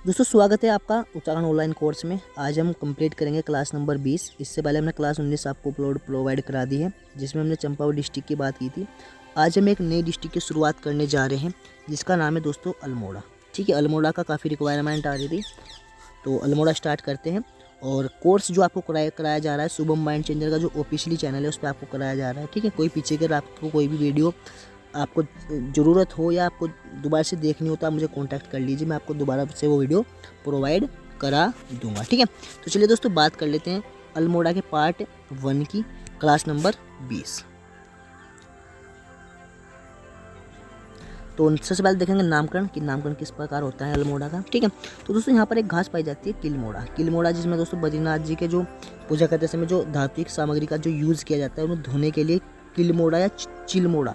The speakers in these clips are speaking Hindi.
दोस्तों स्वागत है आपका उत्तराखंड ऑनलाइन कोर्स में। आज हम कंप्लीट करेंगे क्लास नंबर 20। इससे पहले हमने क्लास 19 आपको प्रोवाइड करा दी है, जिसमें हमने चंपावत डिस्ट्रिक्ट की बात की थी। आज हम एक नई डिस्ट्रिक्ट की शुरुआत करने जा रहे हैं, जिसका नाम है दोस्तों अल्मोड़ा। ठीक है, अल्मोड़ा का काफ़ी रिक्वायरमेंट आ रही थी, तो अल्मोड़ा स्टार्ट करते हैं। और कोर्स जो आपको कराया जा रहा है शुभम माइंड चेंजर का जो ऑफिशियली चैनल है उस पर आपको कराया जा रहा है। ठीक है, कोई पीछे के आपको कोई भी वीडियो आपको ज़रूरत हो या आपको दोबारा से देखनी हो तो आप मुझे कांटेक्ट कर लीजिए, मैं आपको दोबारा से वो वीडियो प्रोवाइड करा दूंगा। ठीक है, तो चलिए दोस्तों बात कर लेते हैं अल्मोड़ा के पार्ट 1 की, क्लास नंबर 20। तो सबसे पहले देखेंगे नामकरण कि नामकरण किस प्रकार होता है अल्मोड़ा का। ठीक है, तो दोस्तों यहाँ पर एक घास पाई जाती है किलमोड़ा। किलमोड़ा जिसमें दोस्तों बद्रीनाथ जी के जो पूजा करते समय जो धात्विक सामग्री का जो यूज़ किया जाता है उन्हें धोने के लिए किलमोड़ा या चिलमोड़ा,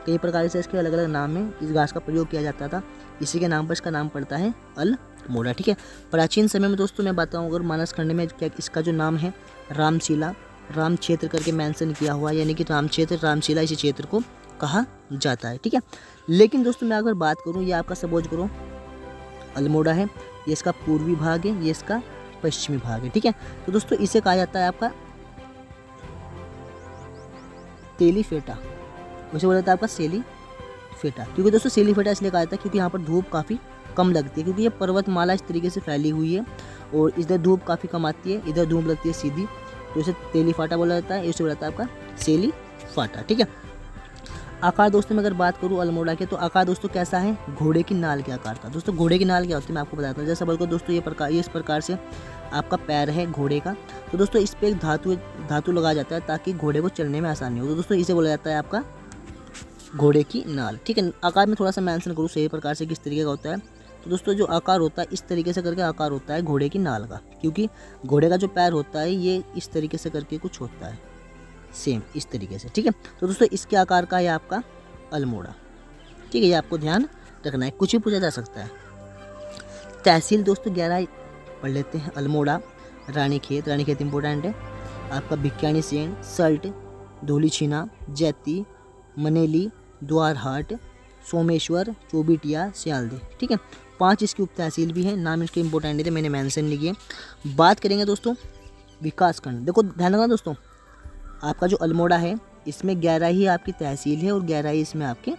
कई प्रकार से इसके अलग अलग नाम में इस घास का प्रयोग किया जाता था। इसी के नाम पर इसका नाम पड़ता है अल्मोड़ा। ठीक है, प्राचीन समय में दोस्तों मैं बताऊं अगर मानस खंड में क्या इसका जो नाम है रामशिला, राम क्षेत्र करके मेंशन किया हुआ, यानी कि राम क्षेत्र रामशिला इसी क्षेत्र को कहा जाता है। ठीक है, लेकिन दोस्तों मैं अगर बात करूँ, ये आपका सपोज करो अल्मोड़ा है, ये इसका पूर्वी भाग है, ये इसका पश्चिमी भाग है। ठीक है, तो दोस्तों इसे कहा जाता है आपका तेलीफेटा, उसे बोला जाता है आपका सेलीफेटा। क्योंकि दोस्तों सेलीफेटा इसलिए कहा जाता है क्योंकि यहाँ पर धूप काफ़ी कम लगती है, क्योंकि ये पर्वतमाला इस तरीके से फैली हुई है और इधर धूप काफ़ी कम आती है, इधर धूप लगती है सीधी, तो इसे तेलीफाटा बोला जाता है, इसे बोला जाता है आपका सेलीफाटा। ठीक है, आकार दोस्तों मैं अगर बात करूँ अल्मोड़ा के, तो आकार दोस्तों कैसा है, घोड़े की नाल के आकार का। दोस्तों घोड़े की नाल क्या होती है मैं आपको बताता हूँ। जैसा बोलकर दोस्तों ये इस प्रकार से आपका पैर है घोड़े का, तो दोस्तों इस पर एक धातु लगाया जाता है ताकि घोड़े को चलने में आसानी हो, तो दोस्तों इसे बोला जाता है आपका घोड़े की नाल। ठीक है, आकार में थोड़ा सा मेंशन करूँ सही प्रकार से किस तरीके का होता है, तो दोस्तों जो आकार होता है इस तरीके से करके आकार होता है घोड़े की नाल का, क्योंकि घोड़े का जो पैर होता है ये इस तरीके से करके कुछ होता है, सेम इस तरीके से। ठीक है, तो दोस्तों इसके आकार का है आपका अल्मोड़ा। ठीक है, ये आपको ध्यान रखना है, कुछ भी पूछा जा सकता है। तहसील दोस्तों 11 पढ़ लेते हैं। अल्मोड़ा, रानीखेत इंपॉर्टेंट है आपका, भिक्यानी सेन, सल्ट, धूलीछीना, जैती, मनेली, द्वारहाट, सोमेश्वर, चौबिटिया, सियालदे। ठीक है, 5 इसकी उप तहसील भी है, नाम इसके इंपॉर्टेंट है, मैंने मेंशन नहीं किए। बात करेंगे दोस्तों विकासखंड। देखो ध्यान रखना दोस्तों, आपका जो अल्मोड़ा है इसमें 11 ही आपकी तहसील है और 11 ही इसमें आपके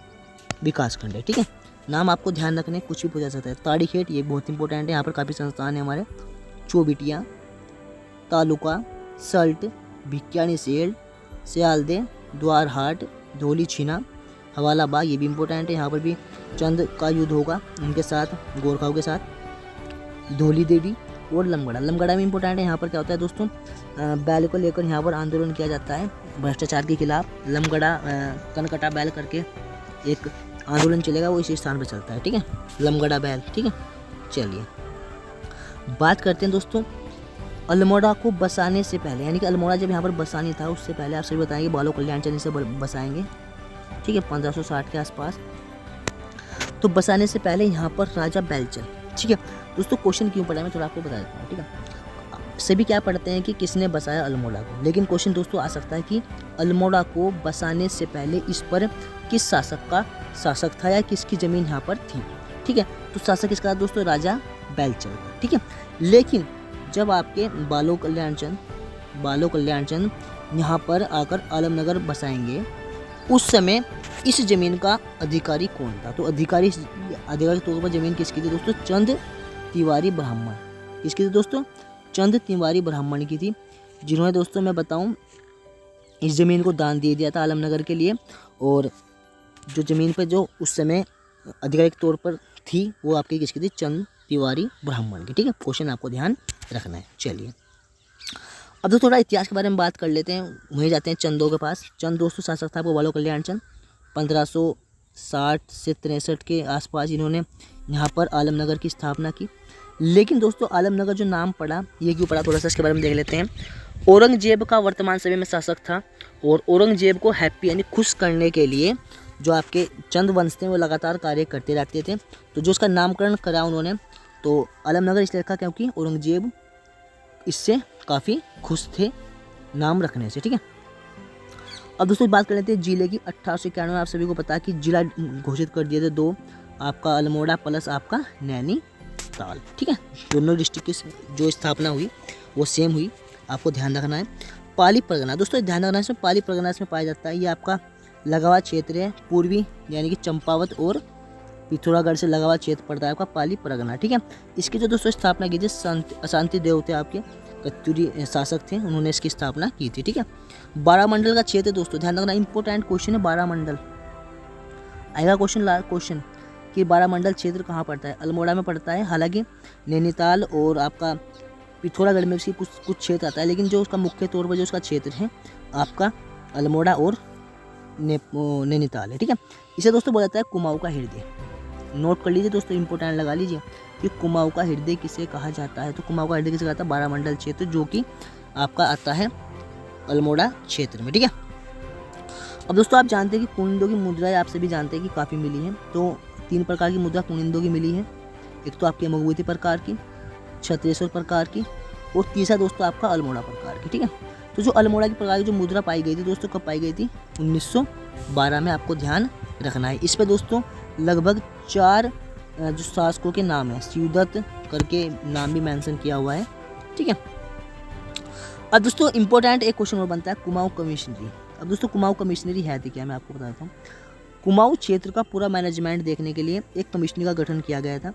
विकासखंड है। ठीक है, नाम आपको ध्यान रखने, कुछ भी पूछा सकता है। ताड़ीखेत ये बहुत इंपॉर्टेंट है, यहाँ पर काफ़ी संस्थान है हमारे। चौबिटिया, तालुका, सल्ट, भिक्यानी सेल, सियालदे, द्वारहाट, धौलीछीना, हवाला बाग ये भी इम्पोर्टेंट है, यहाँ पर भी चंद का युद्ध होगा उनके साथ, गोरखाओं के साथ। धौली देवी और लमगड़ा भी इम्पोर्टेंट है। यहाँ पर क्या होता है दोस्तों, बैल को लेकर यहाँ पर आंदोलन किया जाता है भ्रष्टाचार के खिलाफ। लमगड़ा कनकटा बैल करके एक आंदोलन चलेगा, वो इसी स्थान पर चलता है। ठीक है, लमगड़ा बैल। ठीक है, चलिए बात करते हैं दोस्तों अल्मोड़ा को बसाने से पहले, यानी कि अल्मोड़ा जब यहाँ पर बसानी था उससे पहले आप सभी बताएंगे बालो कल्याण चंद इसे बसाएंगे। ठीक है, 1560 के आसपास। तो बसाने से पहले यहाँ पर राजा बैलचल। ठीक है दोस्तों, क्वेश्चन क्यों पढ़ा मैं थोड़ा आपको बता देता हूँ। ठीक है, सभी क्या पढ़ते हैं कि किसने बसाया अल्मोड़ा को, लेकिन क्वेश्चन दोस्तों आ सकता है कि अल्मोड़ा को बसाने से पहले इस पर किस शासक था या किसकी ज़मीन यहाँ पर थी। ठीक है, तो शासक किसका था दोस्तों, राजा बैलचल। ठीक है, लेकिन जब आपके बालो कल्याण चंद यहाँ पर आकर आलमनगर बसाएंगे, उस समय इस ज़मीन का अधिकारी कौन था, तो अधिकारी के तौर पर ज़मीन किसकी थी दोस्तों, चंद तिवारी ब्राह्मण। किसकी थी दोस्तों, चंद तिवारी ब्राह्मण की थी, जिन्होंने दोस्तों मैं बताऊं इस ज़मीन को दान दे दिया था आलमनगर के लिए। और जो ज़मीन पर जो उस समय अधिकारी के तौर पर थी वो आपकी किसकी थी, चंद तिवारी ब्राह्मण की। ठीक है, क्वेश्चन आपको ध्यान रखना है। चलिए अब तो थोड़ा इतिहास के बारे में बात कर लेते हैं, वहीं जाते हैं चंदों के पास। चंद दोस्तों शासक था आपको बालो कल्याण चंद, 1560 से 63 के आसपास इन्होंने यहाँ पर आलमनगर की स्थापना की। लेकिन दोस्तों आलमनगर जो नाम पड़ा ये क्यों पड़ा, थोड़ा सा इसके बारे में देख लेते हैं। औरंगजेब का वर्तमान समय में शासक था और औरंगजेब को हैप्पी यानी खुश करने के लिए जो आपके चंद वंश थे वो लगातार कार्य करते रहते थे, तो जो उसका नामकरण करा उन्होंने तो आलमनगर इसलिए रखा क्योंकि औरंगजेब इससे काफ़ी खुश थे नाम रखने से। ठीक है, अब दोस्तों बात कर लेते हैं जिले की। 1891 में आप सभी को पता है कि जिला घोषित कर दिए थे 2, आपका अल्मोड़ा प्लस आपका नैनीताल। ताल। ठीक है, दोनों डिस्ट्रिक्ट की जो स्थापना हुई वो सेम हुई, आपको ध्यान रखना है। पाली परगना दोस्तों ध्यान रखना है, इसमें पाली परगना इसमें पाया जाता है। ये आपका लगा हुआ क्षेत्र है, पूर्वी यानी कि चंपावत और पिथौरागढ़ से लगा हुआ क्षेत्र पड़ता है आपका पाली परगना। ठीक है, इसकी जो दोस्तों स्थापना की थी अशांति देव थे आपके कत्यूरी शासक थे, उन्होंने इसकी स्थापना की थी। ठीक है, 12 मंडल का क्षेत्र दोस्तों ध्यान रखना, इंपॉर्टेंट क्वेश्चन है। 12 मंडल आएगा क्वेश्चन कि 12 मंडल क्षेत्र कहाँ पड़ता है, अल्मोड़ा में पड़ता है। हालांकि नैनीताल और आपका पिथौरागढ़ में उसकी कुछ क्षेत्र आता है, लेकिन जो उसका मुख्य तौर पर जो उसका क्षेत्र है आपका अल्मोड़ा और नैनीताल है। ठीक है, इसे दोस्तों बोला जाता है कुमाऊं का हृदय। नोट कर लीजिए दोस्तों, इंपॉर्टेंट लगा लीजिए कि कुमाऊं का हृदय किसे कहा जाता है। तो कुमाऊं का हृदय किसे कहता है, 12 मंडल क्षेत्र जो कि आपका आता है अल्मोड़ा क्षेत्र में। ठीक है, अब दोस्तों आप जानते हैं कि कुनिंदों की मुद्राएं आप सभी जानते हैं कि काफ़ी मिली हैं। तो 3 प्रकार की मुद्रा कुनिंदों की मिली है, एक तो आपकी मगुवती प्रकार की, छत्रेश्वर प्रकार की और तीसरा दोस्तों आपका अल्मोड़ा प्रकार की। ठीक है, तो जो अल्मोड़ा की प्रकार की जो मुद्रा पाई गई थी दोस्तों कब पाई गई थी, 1912 में, आपको ध्यान रखना है। इस पर दोस्तों लगभग 4 जो शासकों के नाम है, शिवदत्त करके नाम भी मेंशन किया हुआ है। ठीक है, अब दोस्तों इंपॉर्टेंट एक क्वेश्चन और बनता है कुमाऊं कमिश्नरी। अब दोस्तों कुमाऊं कमिश्नरी है थी क्या, मैं आपको बताता हूँ। कुमाऊं क्षेत्र का पूरा मैनेजमेंट देखने के लिए एक कमिश्नरी का गठन किया गया था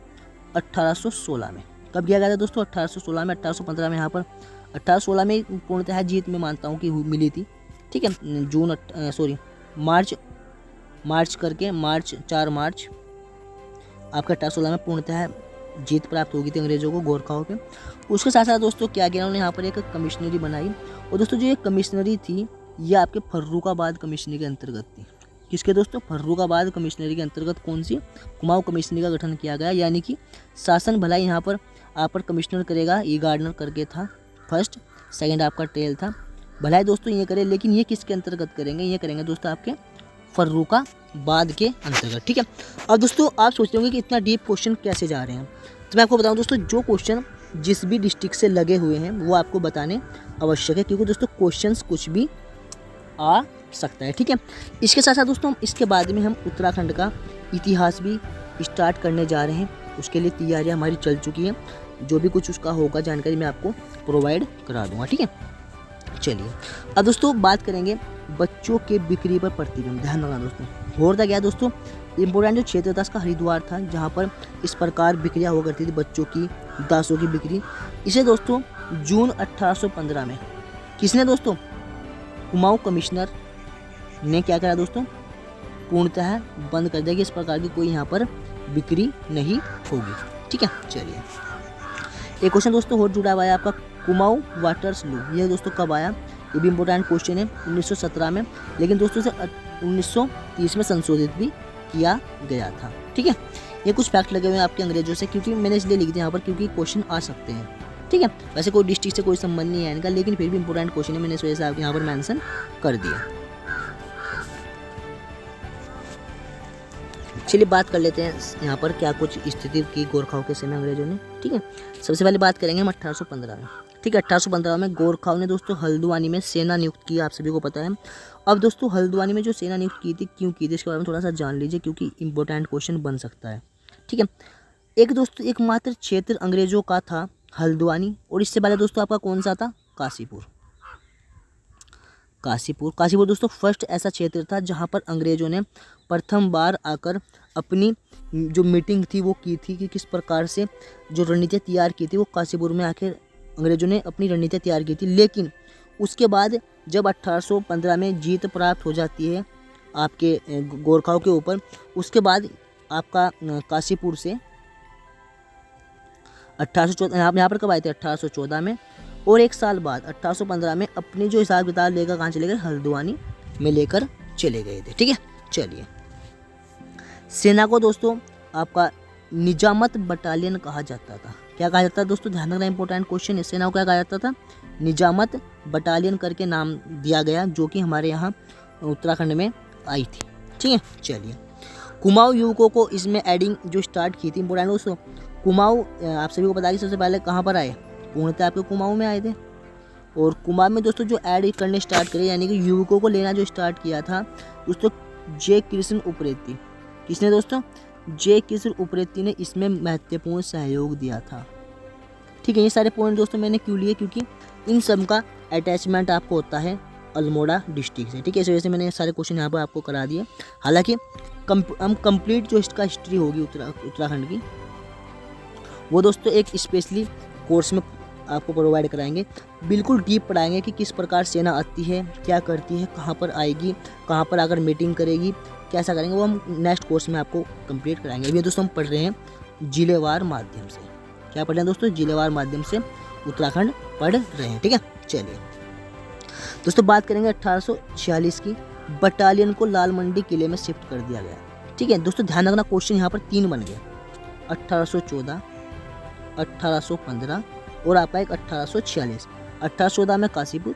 1816 में। कब किया गया था दोस्तों, 1816 में। 1815 में यहाँ पर 1816 में पूर्णतः जीत में मानता हूँ कि मिली थी। ठीक है, मार्च करके 4 मार्च आपका 1816 में पूर्णतः जीत प्राप्त हो गई थी अंग्रेजों को, गोरखाओं पे। उसके साथ साथ दोस्तों क्या किया उन्होंने, यहाँ पर एक कमिश्नरी बनाई। और दोस्तों जो ये कमिश्नरी थी ये आपके फर्रुखाबाद कमिश्नरी के अंतर्गत थी। किसके दोस्तों, फर्रुखाबाद कमिश्नरी के अंतर्गत कौन सी, कुमाऊं कमिश्नरी का गठन किया गया। यानी कि शासन भलाई यहाँ पर आप पर कमिश्नर करेगा, ई गार्डनर करके था फर्स्ट, सेकंड आपका टेल था। भलाई दोस्तों ये करे, लेकिन ये किसके अंतर्गत करेंगे, ये करेंगे दोस्तों आपके फर्रुखाबाद के अंतर्गत। ठीक है, अब दोस्तों आप सोचते होंगे कि इतना डीप क्वेश्चन कैसे जा रहे हैं, तो मैं आपको बताऊं दोस्तों, जो क्वेश्चन जिस भी डिस्ट्रिक्ट से लगे हुए हैं वो आपको बताने आवश्यक है, क्योंकि दोस्तों क्वेश्चंस कुछ भी आ सकता है। ठीक है, इसके साथ साथ दोस्तों इसके बाद में हम उत्तराखंड का इतिहास भी स्टार्ट करने जा रहे हैं। उसके लिए तैयारियां हमारी चल चुकी हैं, जो भी कुछ उसका होगा जानकारी मैं आपको प्रोवाइड करा दूंगा। ठीक है, चलिए अब दोस्तों बात करेंगे बच्चों के बिक्री पर प्रतिबंध। ध्यान रखना दोस्तों, होता क्या दोस्तों, इंपोर्टेंट जो क्षेत्र था इसका हरिद्वार था, जहाँ पर इस प्रकार बिक्रियाँ हुआ करती थी बच्चों की, दासों की बिक्री। इसे दोस्तों जून 1815 में किसने दोस्तों, कुमाऊं कमिश्नर ने क्या करा दोस्तों, पूर्णतः बंद कर दिया कि इस प्रकार की कोई यहाँ पर बिक्री नहीं होगी। ठीक है, चलिए एक क्वेश्चन दोस्तों और जुड़ा हुआ है आपका, कुमाऊं वाटर्स लॉ। ये दोस्तों कब आया, ये भी इंपॉर्टेंट क्वेश्चन है, 1917 में, लेकिन दोस्तों इसे 1930 में संशोधित भी किया गया था। ठीक है, ये कुछ फैक्ट लगे हुए हैं आपके अंग्रेजों से, क्योंकि मैंने इसलिए लिख दिया यहाँ पर क्योंकि क्वेश्चन आ सकते हैं। ठीक है, वैसे कोई डिस्ट्रिक्ट से कोई संबंध नहीं है इनका, लेकिन फिर भी इंपॉर्टेंट क्वेश्चन है, मैंने इस वजह से आपके यहाँ पर मेंशन कर दिया। चलिए बात कर लेते हैं यहाँ पर क्या कुछ स्थिति की गोरखाओं के समय अंग्रेजों ने। ठीक है, सबसे पहले बात करेंगे हम 1815 में। ठीक है, 1815 में गोरखाओं ने दोस्तों हल्द्वानी में सेना नियुक्त की, आप सभी को पता है। अब दोस्तों हल्द्वानी में जो सेना नियुक्त की थी, क्यों की थी, इसके बारे में थोड़ा सा जान लीजिए, क्योंकि इंपॉर्टेंट क्वेश्चन बन सकता है। ठीक है, एक दोस्तों एकमात्र क्षेत्र अंग्रेजों का था हल्द्वानी, और इससे पहले दोस्तों आपका कौन सा था, काशीपुर दोस्तों फर्स्ट ऐसा क्षेत्र था जहां पर अंग्रेजों ने प्रथम बार आकर अपनी जो मीटिंग थी वो की थी कि किस प्रकार से जो रणनीतियाँ तैयार की थी, वो काशीपुर में आकर अंग्रेजों ने अपनी रणनीतियाँ तैयार की थी। लेकिन उसके बाद जब 1815 में जीत प्राप्त हो जाती है आपके गोरखाओं के ऊपर, उसके बाद आपका काशीपुर से 1814 यहाँ पर कब आए थे, 1814 में, और एक साल बाद 1815 में अपनी जो हिसाब किताब लेकर कहाँ चले गए, हल्द्वानी में लेकर चले गए थे। ठीक है, चलिए सेना को दोस्तों आपका निजामत बटालियन कहा जाता था। क्या कहा जाता था दोस्तों, ध्यान रखना इंपॉर्टेंट क्वेश्चन है। सेना को क्या कहा जाता था, निजामत बटालियन करके नाम दिया गया, जो कि हमारे यहाँ उत्तराखंड में आई थी। ठीक है, चलिए कुमाऊं युवकों को इसमें एडिंग जो स्टार्ट की थी, इंपॉर्टेंट दोस्तों, कुमाऊं आप सभी को पता है कि सबसे पहले कहाँ पर आए, पूर्णतः आपके कुमाऊं में आए थे। और कुमाऊं में दोस्तों जो ऐड करने स्टार्ट करे, यानी कि युवकों को लेना जो स्टार्ट किया था दोस्तों, जे कृष्ण उप्रेती। किसने दोस्तों, जे किस उप्रेती ने इसमें महत्वपूर्ण सहयोग दिया था। ठीक है, ये सारे पॉइंट दोस्तों मैंने क्यों लिए, क्योंकि इन सब का अटैचमेंट आपको होता है अल्मोड़ा डिस्ट्रिक्ट से। ठीक है, इस वजह से मैंने ये सारे क्वेश्चन यहाँ पर आपको करा दिए। हालांकि हम कंप्लीट जो इसका हिस्ट्री होगी उत्तराखंड की, वो दोस्तों एक स्पेशली कोर्स में आपको प्रोवाइड कराएंगे। बिल्कुल डीप पढ़ाएंगे कि किस प्रकार सेना आती है, क्या करती है, कहाँ पर आएगी, कहाँ पर आकर मीटिंग करेगी, कैसा करेंगे, वो हम नेक्स्ट कोर्स में आपको कंप्लीट कराएंगे। अभी दोस्तों हम पढ़ रहे हैं जिलेवार माध्यम से। क्या पढ़ रहे हैं दोस्तों? जिलेवार माध्यम से उत्तराखंड पढ़ रहे हैं। ठीक है, चलिए दोस्तों बात करेंगे 1846 की। बटालियन को लाल मंडी किले में शिफ्ट कर दिया गया। ठीक है दोस्तों, ध्यान रखना क्वेश्चन यहाँ पर 3 बन गए, 1814, 1815 और आपका एक 1846। 1814 में काशीपुर,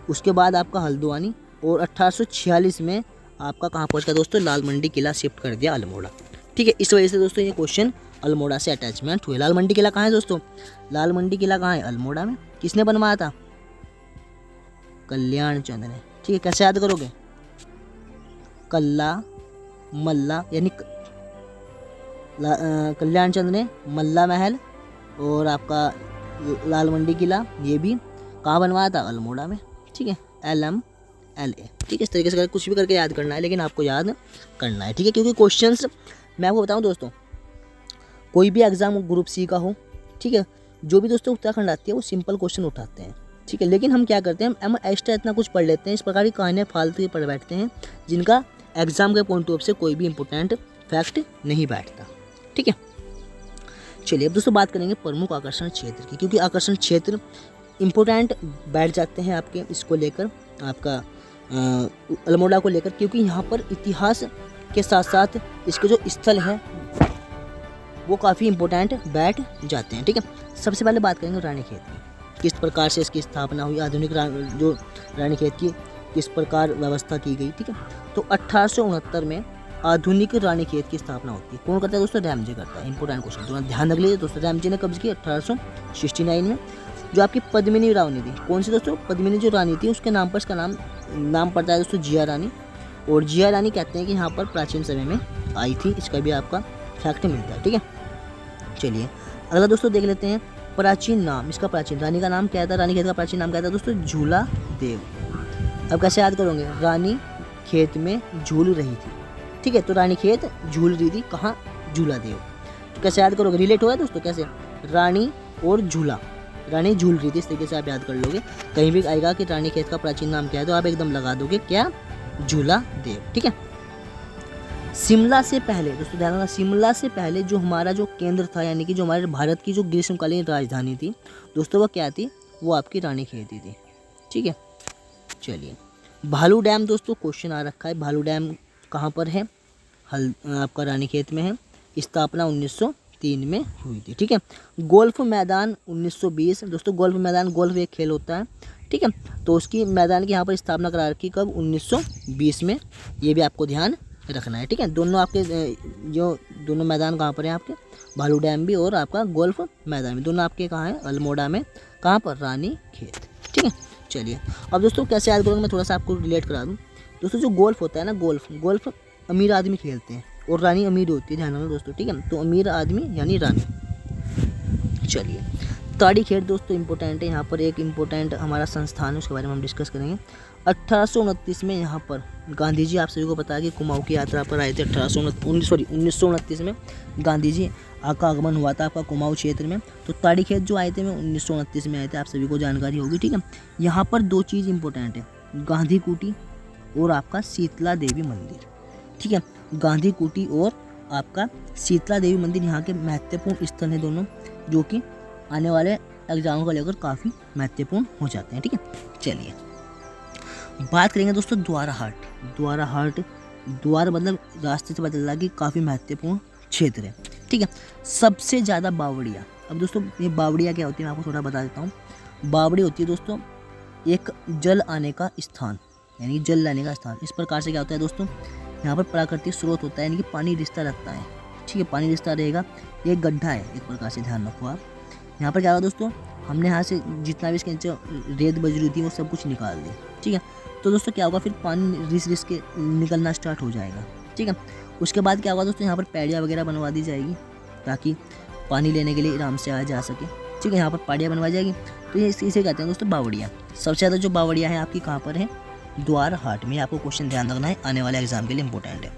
उसके बाद आपका हल्द्वानी, और 1846 में आपका कहाँ पहुँच गया दोस्तों? लाल मंडी किला शिफ्ट कर दिया अल्मोड़ा। ठीक है, इस वजह से दोस्तों ये क्वेश्चन अल्मोड़ा से अटैचमेंट हुए। लाल मंडी किला कहाँ है दोस्तों? लाल मंडी किला कहाँ है? अल्मोड़ा में। किसने बनवाया था? कल्याण चंद ने। ठीक है, कैसे याद करोगे? कल्ला मल्ला यानी कल्याण चंद ने मल्ला महल और आपका लाल मंडी किला, ये भी कहाँ बनवाया था? अल्मोड़ा में। ठीक है, LMLA। ठीक है, इस तरीके से कुछ भी करके याद करना है, लेकिन आपको याद करना है। ठीक है, क्योंकि क्वेश्चंस मैं आपको बताऊं दोस्तों, कोई भी एग्जाम ग्रुप सी का हो, ठीक है, जो भी दोस्तों उत्तराखंड आती है वो सिंपल क्वेश्चन उठाते हैं। ठीक है, लेकिन हम क्या करते हैं, हम एक्स्ट्रा इतना कुछ पढ़ लेते हैं, इस प्रकार की कहानियाँ फालतू की पढ़ बैठते हैं, जिनका एग्जाम के पॉइंट ऑफ व्यू से कोई भी इंपॉर्टेंट फैक्ट नहीं बैठता। ठीक है, चलिए अब दोस्तों बात करेंगे प्रमुख आकर्षण क्षेत्र की, क्योंकि आकर्षण क्षेत्र इंपॉर्टेंट बैठ जाते हैं आपके इसको लेकर, आपका अल्मोड़ा को लेकर, क्योंकि यहाँ पर इतिहास के साथ साथ इसके जो स्थल हैं वो काफ़ी इंपॉर्टेंट बैठ जाते हैं। ठीक है, सबसे पहले बात करेंगे रानीखेत की, किस प्रकार से इसकी स्थापना हुई, आधुनिक जो रानीखेत की किस प्रकार व्यवस्था की गई। ठीक है, तो 1869 में आधुनिक रानीखेत की स्थापना होती है। कौन करता है दोस्तों? रैमजे करता है। इंपॉर्टेंट क्वेश्चन, तो ध्यान रख लीजिए दोस्तों। रैमजे ने कब्ज की 1869 में। जो आपकी पद्मिनी रानी थी, कौन सी दोस्तों? पद्मिनी जो रानी थी उसके नाम पर इसका नाम पड़ता है दोस्तों जिया रानी। और जिया रानी कहते हैं कि यहाँ पर प्राचीन समय में आई थी, इसका भी आपका फैक्ट मिलता है। ठीक है, चलिए अगला दोस्तों देख लेते हैं प्राचीन नाम। इसका प्राचीन रानी का नाम क्या था? रानी खेत का प्राचीन नाम क्या था दोस्तों? झूला देव। अब कैसे याद करोगे? रानी खेत में झूल रही थी। ठीक है, तो रानी खेत झूल रही थी, कहाँ? झूला देव। तो कैसे याद करोगे? रिलेट हुआ है दोस्तों, कैसे? रानी और झूला, रानी झूल रही थी, इस तरीके से आप याद कर लोगे। कहीं भी आएगा कि रानी खेत का प्राचीन नाम क्या है, तो आप एकदम लगा दोगे क्या? झूला देव। ठीक है, शिमला से पहले दोस्तों ध्यान रखना, शिमला से पहले जो हमारा जो केंद्र था, यानी कि जो हमारे भारत की जो ग्रीष्मकालीन राजधानी थी दोस्तों, वो क्या थी? वो आपकी रानीखेत ही थी। ठीक है, चलिए भालू डैम दोस्तों क्वेश्चन आ रखा है। भालू डैम कहाँ पर है? आपका रानीखेत में है। स्थापना 1903 में हुई थी। ठीक है, गोल्फ मैदान 1920 दोस्तों। गोल्फ मैदान, गोल्फ एक खेल होता है। ठीक है, तो उसकी मैदान की यहाँ पर स्थापना करा रखी कब? 1920 में। ये भी आपको ध्यान रखना है। ठीक है, दोनों आपके जो दोनों मैदान कहाँ पर हैं आपके? भालू डैम भी और आपका गोल्फ मैदान भी, दोनों आपके कहाँ हैं? अल्मोड़ा में। कहाँ पर? रानीखेत। ठीक है, चलिए अब दोस्तों कैसे याद करोगे, मैं थोड़ा सा आपको रिलेट करा दूँ दोस्तों। जो गोल्फ होता है ना, गोल्फ अमीर आदमी खेलते हैं और रानी अमीर होती है, ध्यान रखना दोस्तों। ठीक है, तो अमीर आदमी यानी रानी। चलिए ताड़ी खेत दोस्तों इंपॉर्टेंट है, यहाँ पर एक इम्पोर्टेंट हमारा संस्थान है, उसके बारे में हम डिस्कस करेंगे। 1829 में यहाँ पर गांधी जी, आप सभी को पता है कि कुमाऊं की यात्रा पर आए थे। 1929 में गांधी जी का आगमन हुआ था आपका कुमाऊं क्षेत्र में। तो ताड़ी खेत जो आए थे वो 1929 में आए थे, आप सभी को जानकारी होगी। ठीक है, यहाँ पर 2 चीज़ इंपॉर्टेंट है, गांधी कुटी और आपका शीतला देवी मंदिर। ठीक है, गांधी कुटी और आपका शीतला देवी मंदिर यहाँ के महत्वपूर्ण स्थल हैं दोनों, जो कि आने वाले एग्जामों को लेकर काफ़ी महत्वपूर्ण हो जाते हैं। ठीक है, चलिए बात करेंगे दोस्तों द्वारा हाट। द्वार मतलब रास्ते से बदल रहा कि काफ़ी महत्वपूर्ण क्षेत्र है। ठीक है, सबसे ज़्यादा बावड़िया। अब दोस्तों ये बावड़िया क्या होती है, मैं आपको थोड़ा बता देता हूँ। बावड़ी होती है दोस्तों एक जल आने का स्थान, यानी जल लाने का स्थान। इस प्रकार से क्या होता है दोस्तों, यहाँ पर प्राकृतिक स्रोत होता है, यानी कि पानी रिश्ता रखता है। ठीक है, पानी रिश्ता रहेगा, ये गड्ढा है एक प्रकार से, ध्यान रखो आप। यहाँ पर क्या होगा दोस्तों, हमने यहाँ से जितना भी इसके नीचे रेत बजरी थी वो सब कुछ निकाल दी। ठीक है, तो दोस्तों क्या होगा, फिर पानी रिस के निकलना स्टार्ट हो जाएगा। ठीक है, उसके बाद क्या होगा दोस्तों, यहाँ पर पैड़ियाँ वगैरह बनवा दी जाएगी ताकि पानी लेने के लिए आराम से आ जा सके। ठीक है, यहाँ पर पाड़ियाँ बनवाई जाएगी। तो ये इसे कहते हैं दोस्तों बावड़ियाँ। सबसे ज़्यादा जो बावड़ियाँ हैं आपकी कहाँ पर है, द्वार हाट में। आपको क्वेश्चन ध्यान रखना है, आने वाले एग्जाम के लिए इंपॉर्टेंट है।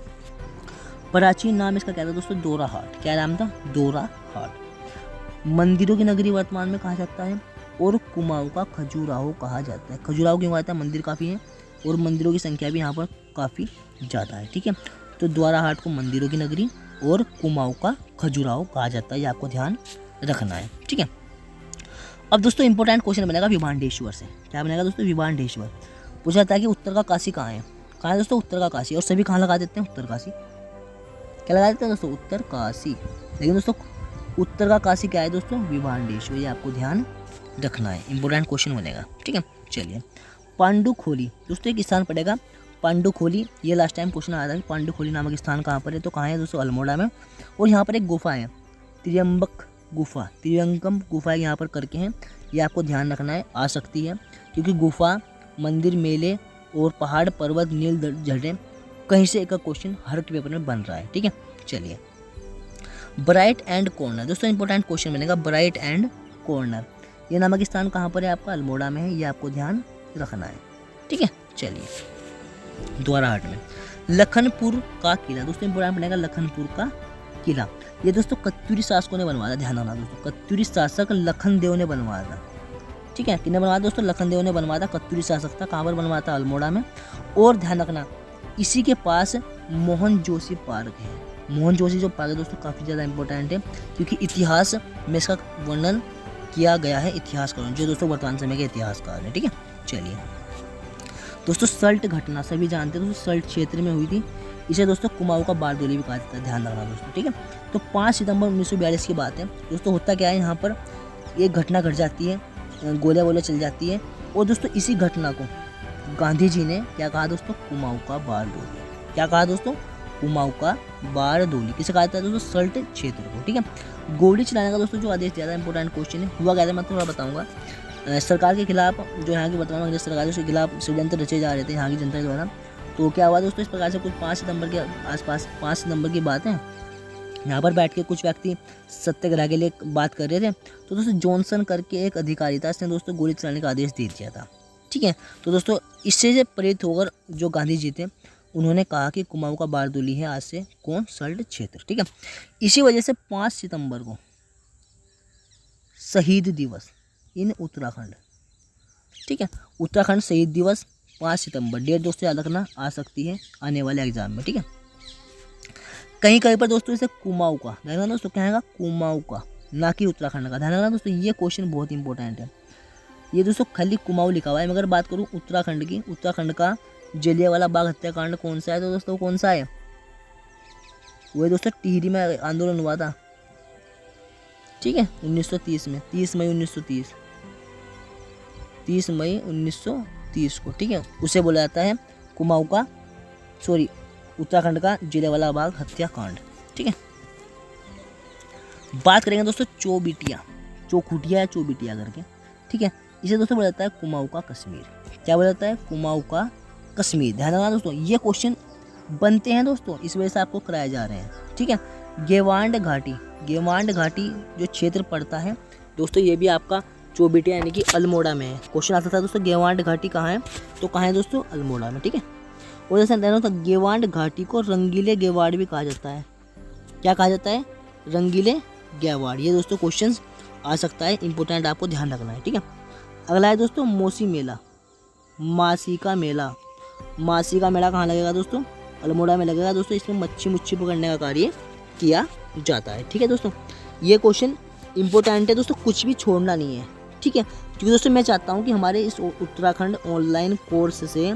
प्राचीन नाम इसका क्या था दोस्तों, दोरा हाट। क्या नाम था, दोरा हाट। मंदिरों की नगरी वर्तमान में कहा जाता है, और कुमाऊं का खजुराहो कहा जाता है। खजुराहो क्यों कहता है, मंदिर काफ़ी है और मंदिरों की संख्या भी यहाँ पर काफ़ी ज़्यादा है। ठीक है, तो द्वारा हाट को मंदिरों की नगरी और कुमाऊं का खजुराहो कहा जाता है, ये आपको ध्यान रखना है। ठीक है, अब दोस्तों इंपॉर्टेंट क्वेश्चन बनेगा विभांडेश्वर से। क्या बनेगा दोस्तों, विभांडेश्वर। पूछा जाता है कि उत्तर का काशी कहाँ है। कहाँ है दोस्तों, उत्तर का काशी। और सभी कहाँ लगा देते हैं, उत्तर काशी। क्या लगा देते हैं दोस्तों, उत्तर काशी। लेकिन दोस्तों उत्तर का काशी क्या है दोस्तों, विभांडेश्वर। ये आपको ध्यान रखना है, इंपॉर्टेंट क्वेश्चन बनेगा। ठीक है, चलिए पांडुखोली दोस्तों एक स्थान पड़ेगा, पांडुखोली। ये लास्ट टाइम क्वेश्चन आया था कि पांडुखोली नामक स्थान कहाँ पर है, तो कहाँ है दोस्तों, अल्मोड़ा में। और यहाँ पर एक गुफा है, त्र्यंबक गुफा, त्रियंकम गुफा यहाँ पर करके हैं, ये आपको ध्यान रखना है। आ सकती है क्योंकि गुफा, मंदिर, मेले और पहाड़, पर्वत, नील झरने, कहीं से एक क्वेश्चन हर पेपर में बन रहा है। ठीक है, चलिए ब्राइट एंड कॉर्नर दोस्तों इंपॉर्टेंट क्वेश्चन बनेगा। ब्राइट एंड कॉर्नर ये नामक स्थान कहाँ पर है आपका, अल्मोड़ा में है, ये आपको ध्यान रखना है। ठीक है, चलिए द्वाराहाट में लखनपुर का किला दोस्तों इंपॉर्टेंट बनेगा। लखनपुर का किला ये दोस्तों कत्यूरी शासकों ने बनवाया था, ध्यान रखना दोस्तों। कत्यूरी शासक लखन देव ने बनवाया था। ठीक है, किसने बनवाया दोस्तों, लखन देव ने बनवाया था। कत्यूरी शासक था, कहाँ पर बनवाया था, अल्मोड़ा में। और ध्यान रखना इसी के पास मोहन जोशी पार्क है। मोहन जोशी जो पार्क है दोस्तों काफ़ी ज़्यादा इंपॉर्टेंट है क्योंकि इतिहास में इसका वर्णन किया गया है इतिहासकारों, जो दोस्तों वर्तमान समय के इतिहासकार हैं। ठीक है, चलिए दोस्तों सल्ट घटना सभी जानते हैं दोस्तों, सल्ट क्षेत्र में हुई थी। इसे दोस्तों कुमाऊं का बारदोली भी कहा जाता है, ध्यान रखना दोस्तों। ठीक है, तो 5 सितंबर 1942 की बात है दोस्तों। होता क्या है, यहाँ पर एक घटना घट जाती है, गोलियां वोलियां चल जाती है। और दोस्तों इसी घटना को गांधी जी ने क्या कहा दोस्तों, कुमाऊं का बारदोली। क्या कहा दोस्तों, कुमाऊं का बारदोली। किसे कहा जाता है दोस्तों, सल्ट क्षेत्र को। ठीक है, गोली चलाने का दोस्तों जो आदेश दिया था, इंपॉर्टेंट क्वेश्चन है। हुआ क्या था मैं थोड़ा बताऊंगा। सरकार के खिलाफ, जो यहाँ की वर्तमान अंग्रेज सरकार है उसके खिलाफ षड्यंत्र रचे जा रहे थे यहाँ की जनता के द्वारा। तो क्या हुआ दोस्तों, इस प्रकार से कुछ 5 सितंबर के आसपास, 5 सितंबर की बात है, यहाँ पर बैठ के कुछ व्यक्ति सत्याग्रह के लिए बात कर रहे थे। तो दोस्तों जॉनसन करके एक अधिकारी था, इसने दोस्तों गोली चलाने का आदेश दे दिया था। ठीक है, तो दोस्तों इससे प्रेरित होकर जो गांधी जी थे उन्होंने कहा कि कुमाऊं का बारदोली है आज से कौन, सल्ट क्षेत्र। ठीक है, इसी वजह से 5 सितंबर को शहीद दिवस इन उत्तराखंड। ठीक है, उत्तराखंड शहीद दिवस 5 सितंबर, डेट दोस्तों याद रखना, आ सकती है आने वाले एग्जाम में। ठीक है, कहीं कहीं पर दोस्तों इसे कुमाऊं का, ध्यान रखना दोस्तों, क्या है कुमाऊं का, ना कि उत्तराखंड का। ध्यान रखना दोस्तों, ये क्वेश्चन बहुत इंपॉर्टेंट है। ये दोस्तों खाली कुमाऊं लिखा हुआ है। मगर बात करूँ उत्तराखंड की, उत्तराखंड का जलियांवाला बाग हत्याकांड कौन सा है, तो दोस्तों कौन सा है, वो दोस्तों टिहरी में आंदोलन हुआ था। ठीक है, 1930 में, 30 मई 1930, 30 मई 1930 को। ठीक है, उसे बोला जाता है कुमाऊं का, सॉरी उत्तराखंड का जलियांवाला बाग हत्याकांड। ठीक है, बात करेंगे दोस्तों चौबिटिया, चौखुटिया या चौबिटिया करके। ठीक है, इसे दोस्तों बोला जाता है कुमाऊं का कश्मीर। क्या बोला जाता है, कुमाऊं का कश्मीर। ध्यान रखना दोस्तों, ये क्वेश्चन बनते हैं दोस्तों, इस वजह से आपको कराए जा रहे हैं। ठीक है, गेवांड घाटी, गेवांड घाटी जो क्षेत्र पड़ता है दोस्तों, ये भी आपका चौबिटिया यानी कि अल्मोड़ा में है। क्वेश्चन आता था दोस्तों गेवांड घाटी कहाँ है, तो कहाँ है दोस्तों, अल्मोड़ा में। ठीक है, और जैसे दोस्तों गेवांड घाटी को रंगीले गेवाड़ भी कहा जाता है। क्या कहा जाता है, रंगीले गेवाड़। ये दोस्तों क्वेश्चन आ सकता है, इंपॉर्टेंट, आपको ध्यान रखना है। ठीक है, अगला है दोस्तों मौसी मेला, मासी का मेला। मासी का मेला कहाँ लगेगा दोस्तों, अल्मोड़ा में लगेगा दोस्तों। इसमें मच्छी पकड़ने का कार्य किया जाता है। ठीक है दोस्तों, ये क्वेश्चन इंपॉर्टेंट है दोस्तों, कुछ भी छोड़ना नहीं है। ठीक है, क्योंकि दोस्तों मैं चाहता हूँ कि हमारे इस उत्तराखंड ऑनलाइन कोर्स से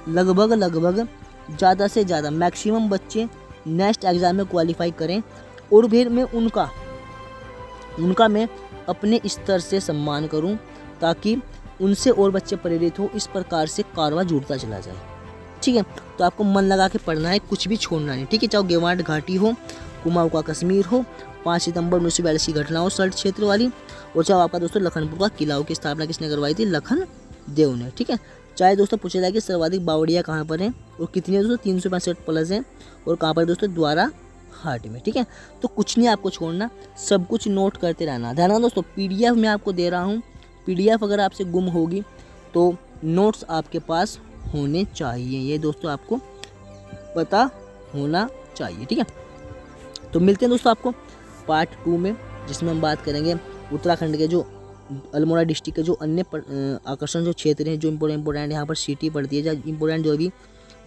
लगभग ज़्यादा से ज़्यादा मैक्सिमम बच्चे नेक्स्ट एग्ज़ाम में क्वालिफाई करें, और फिर मैं उनका मैं अपने स्तर से सम्मान करूं ताकि उनसे और बच्चे प्रेरित हो। इस प्रकार से कारवा जुड़ता चला जाए। ठीक है, तो आपको मन लगा के पढ़ना है, कुछ भी छोड़ना नहीं। ठीक है, चाहे गेवांड घाटी हो, कुमाऊं का कश्मीर हो, 5 सितंबर 1942 की घटना हो सल्ट क्षेत्र वाली, और चाहे आपका दोस्तों लखनपुर का किला हो, की स्थापना किसने करवाई थी, लखन देव ने। ठीक है, चाहे दोस्तों पूछा जाए कि सर्वाधिक बावड़ियाँ कहाँ पर हैं और कितनी है दोस्तों 365 प्लस हैं और कहाँ पर दोस्तों द्वारा हाट में। ठीक है, तो कुछ नहीं आपको छोड़ना, सब कुछ नोट करते रहना। ध्यान रखना दोस्तों, PDF मैं आपको दे रहा हूँ, PDF अगर आपसे गुम होगी तो नोट्स आपके पास होने चाहिए, ये दोस्तों आपको पता होना चाहिए। ठीक है, तो मिलते हैं दोस्तों आपको पार्ट 2 में, जिसमें हम बात करेंगे उत्तराखंड के जो अल्मोड़ा डिस्ट्रिक्ट के जो अन्य आकर्षण जो क्षेत्र हैं, जो इम्पोर्टेंट यहाँ पर सिटी पड़ती है, जहाँ इम्पोर्टेंट जो भी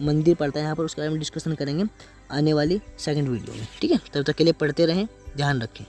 मंदिर पड़ता है यहाँ पर, उसके बारे में डिस्कशन करेंगे आने वाली सेकंड वीडियो में। ठीक है, तब तक के लिए पढ़ते रहें, ध्यान रखें।